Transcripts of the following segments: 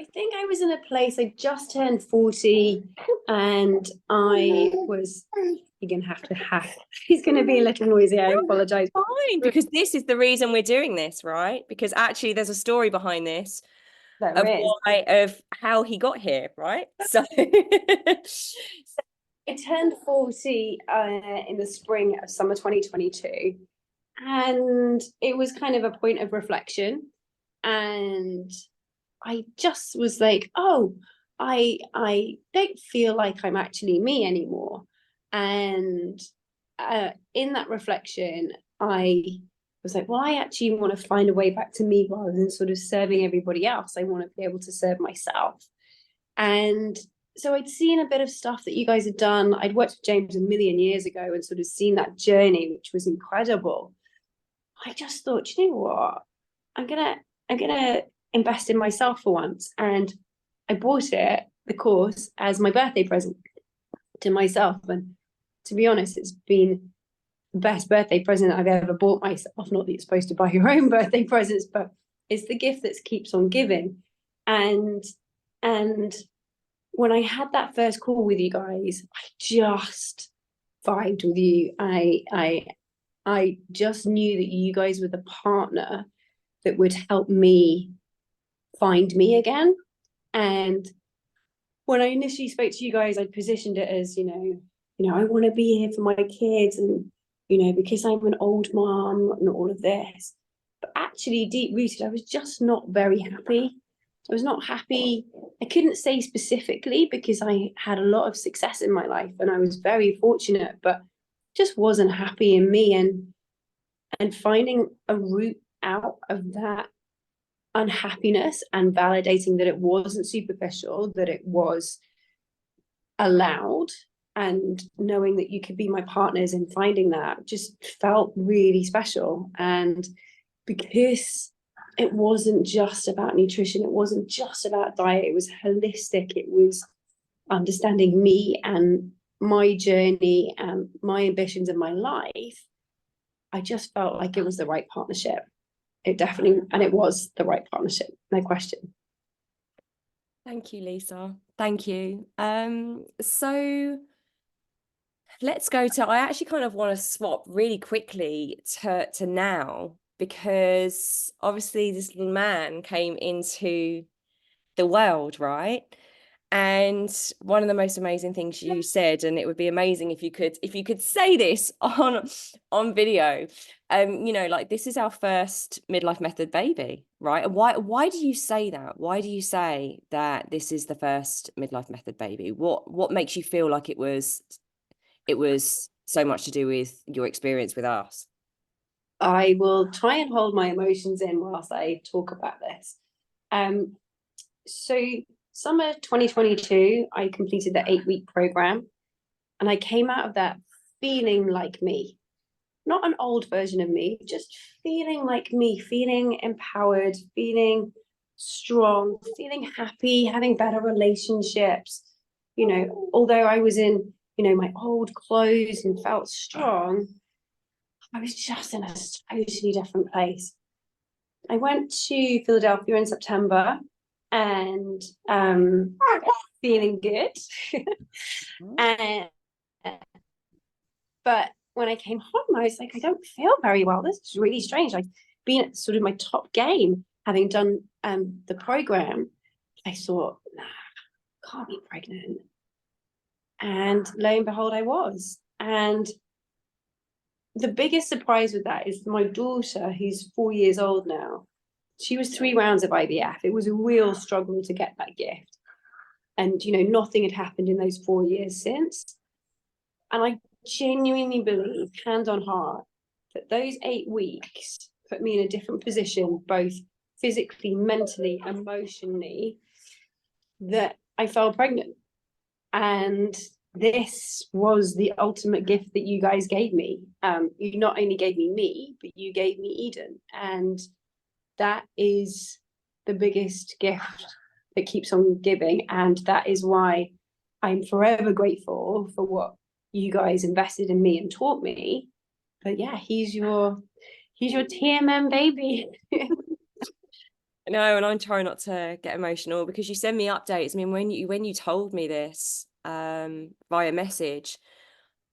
I think I was in a place, I just turned 40 and I was, you're going to have to he's going to be a little noisy, I apologize. Fine, because this is the reason we're doing this, right? Because actually there's a story behind this of how he got here, right? So I turned 40 in the spring of summer 2022, and it was kind of a point of reflection. And I just was like, oh, I don't feel like I'm actually me anymore. And in that reflection, I was like, well, I actually want to find a way back to me rather than sort of serving everybody else. I want to be able to serve myself. And so I'd seen a bit of stuff that you guys had done. I'd worked with James a million years ago and sort of seen that journey, which was incredible. I just thought, you know what? I'm gonna invest in myself for once. And I bought the course, as my birthday present to myself. And to be honest, it's been the best birthday present I've ever bought myself. Not that you're supposed to buy your own birthday presents, but it's the gift that keeps on giving. And when I had that first call with you guys, I just vibed with you. I just knew that you guys were the partner that would help me find me again. And when I initially spoke to you guys, I positioned it as, I want to be here for my kids, and, because I'm an old mom and all of this. But actually, deep rooted, I was just not very happy. I was not happy. I couldn't say specifically because I had a lot of success in my life and I was very fortunate, but just wasn't happy in me. And finding a route out of that unhappiness and validating that it wasn't superficial, that it was allowed, and knowing that you could be my partners in finding that just felt really special. And because it wasn't just about nutrition, it wasn't just about diet, it was holistic, it was understanding me and my journey and my ambitions in my life, I just felt like it was the right partnership. It definitely, and it was the right partnership, no question. Thank you, Lisa. Thank you. So let's go to, I actually kind of want to swap really quickly to now, because obviously this little man came into the world, right? And one of the most amazing things you said, and it would be amazing if you could say this on video, like, this is our first Midlife Method baby, right? And why do you say that? Why do you say that this is the first Midlife Method baby? What makes you feel like it was so much to do with your experience with us? I will try and hold my emotions in whilst I talk about this. So summer 2022, I completed the 8-week program, and I came out of that feeling like me, not an old version of me, just feeling like me, feeling empowered, feeling strong, feeling happy, having better relationships. Although I was in, my old clothes and felt strong, I was just in a totally different place. I went to Philadelphia in September and feeling good. But when I came home, I was like, I don't feel very well. This is really strange. I've been at sort of my top game, having done the program. I thought, nah, can't be pregnant. And lo and behold, I was. And the biggest surprise with that is my daughter, who's 4 years old now. She was 3 rounds of IVF. It was a real struggle to get that gift. And, nothing had happened in those 4 years since. And I genuinely believe, hand on heart, that those 8 weeks put me in a different position, both physically, mentally, emotionally, that I fell pregnant. And this was the ultimate gift that you guys gave me. You not only gave me, but you gave me Eden. And that is the biggest gift that keeps on giving. And that is why I'm forever grateful for what you guys invested in me and taught me. But yeah, he's your TMM baby. No, and I'm trying not to get emotional because you send me updates. I mean, when you told me this via message,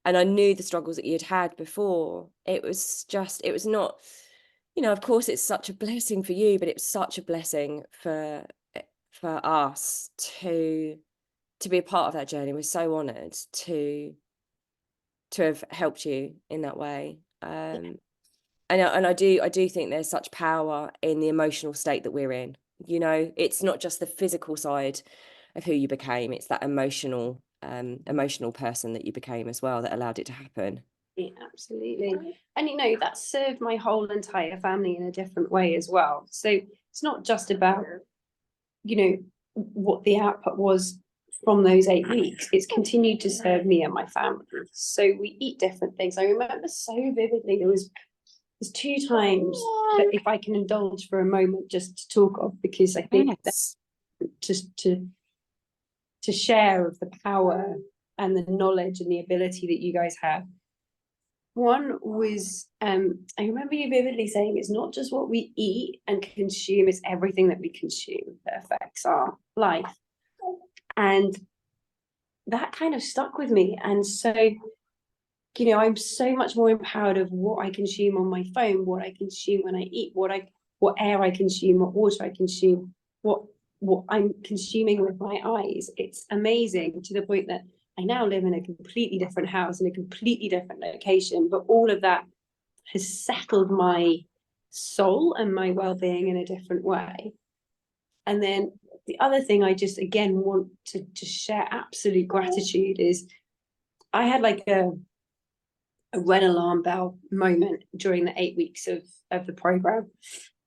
and I knew the struggles that you'd had before, it was not, of course it's such a blessing for you, but it was such a blessing for us to be a part of that journey. We're so honoured to have helped you in that way. And I do think there's such power in the emotional state that we're in. It's not just the physical side of who you became, it's that emotional person that you became as well that allowed it to happen. Yeah, absolutely. And that served my whole entire family in a different way as well. So it's not just about, what the output was from those 8 weeks. It's continued to serve me and my family. So we eat different things. I remember so vividly, there's 2 times that, if I can indulge for a moment, just to talk of, because I think Yes. that just to share of the power and the knowledge and the ability that you guys have. One was, I remember you vividly saying it's not just what we eat and consume, it's everything that we consume that affects our life. And that kind of stuck with me. And so, I'm so much more empowered of what I consume on my phone, what I consume when I eat, what air I consume, what water I consume, what I'm consuming with my eyes. It's amazing, to the point that I now live in a completely different house in a completely different location, but all of that has settled my soul and my well-being in a different way. And then the other thing I just again want to share absolute gratitude is, I had like a red alarm bell moment during the 8 weeks of the program.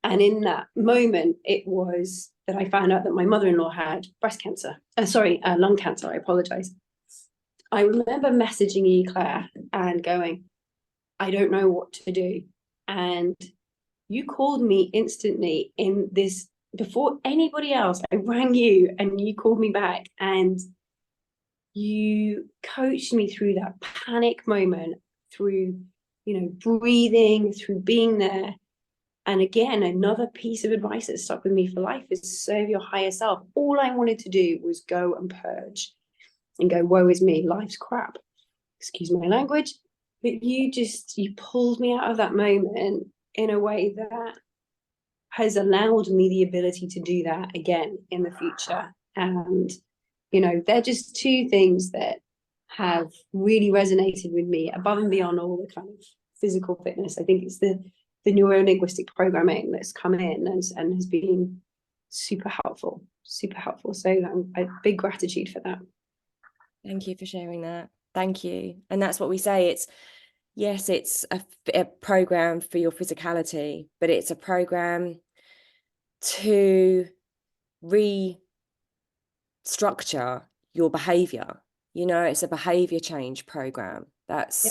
And in that moment, it was that I found out that my mother-in-law had lung cancer. I apologize. I remember messaging you, Claire, and going, I don't know what to do. And you called me instantly in this, before anybody else. I rang you and you called me back, and you coached me through that panic moment, through, breathing, through being there. And again, another piece of advice that stuck with me for life is serve your higher self. All I wanted to do was go and purge and go, woe is me, life's crap. Excuse my language. But you pulled me out of that moment in a way that has allowed me the ability to do that again in the future. And, they're just 2 things that have really resonated with me, above and beyond all the kind of physical fitness. I think it's the neuro-linguistic programming that's come in and has been super helpful. So a big gratitude for that. Thank you for sharing that. Thank you. And that's what we say. It's a program for your physicality, but it's a program to restructure your behavior. It's a behavior change program. That's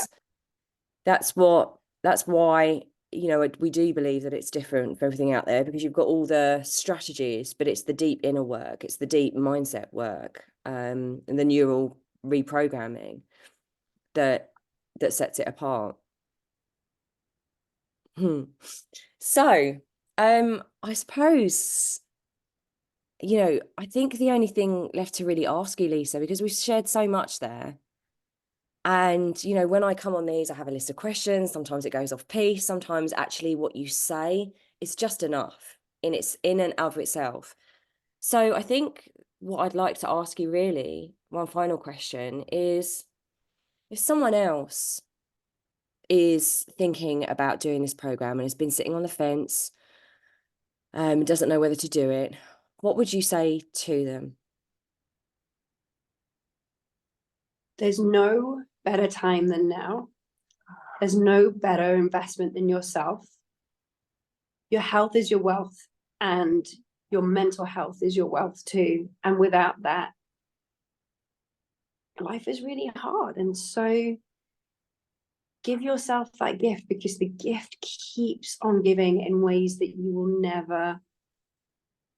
why, we do believe that it's different for everything out there, because you've got all the strategies, but it's the deep inner work, it's the deep mindset work, and the neural reprogramming that sets it apart. So I suppose, I think the only thing left to really ask you, Lisa, because we've shared so much there, and when I come on these, I have a list of questions. Sometimes it goes off piece, sometimes actually what you say is just enough in and of itself. So I think what I'd like to ask you, really, one final question is, if someone else is thinking about doing this program and has been sitting on the fence, doesn't know whether to do it, what would you say to them? There's no better time than now. There's no better investment than yourself. Your health is your wealth, and your mental health is your wealth too. And without that, life is really hard. And so give yourself that gift, because the gift keeps on giving in ways that you will never,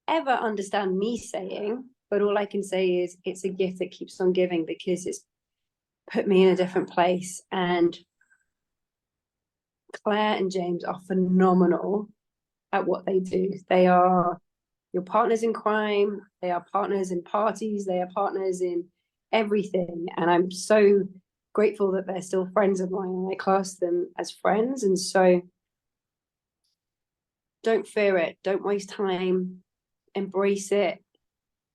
ever understand me saying. But all I can say is it's a gift that keeps on giving, because it's put me in a different place. And Claire and James are phenomenal at what they do. They are your partners in crime, they are partners in parties, they are partners in everything. And I'm so grateful that they're still friends of mine, and I class them as friends. And so don't fear it, don't waste time, embrace it.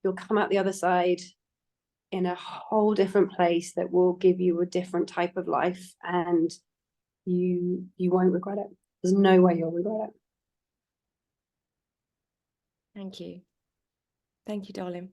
You'll come out the other side in a whole different place that will give you a different type of life, and you won't regret it. There's no way you'll regret it. Thank you. Thank you, darling.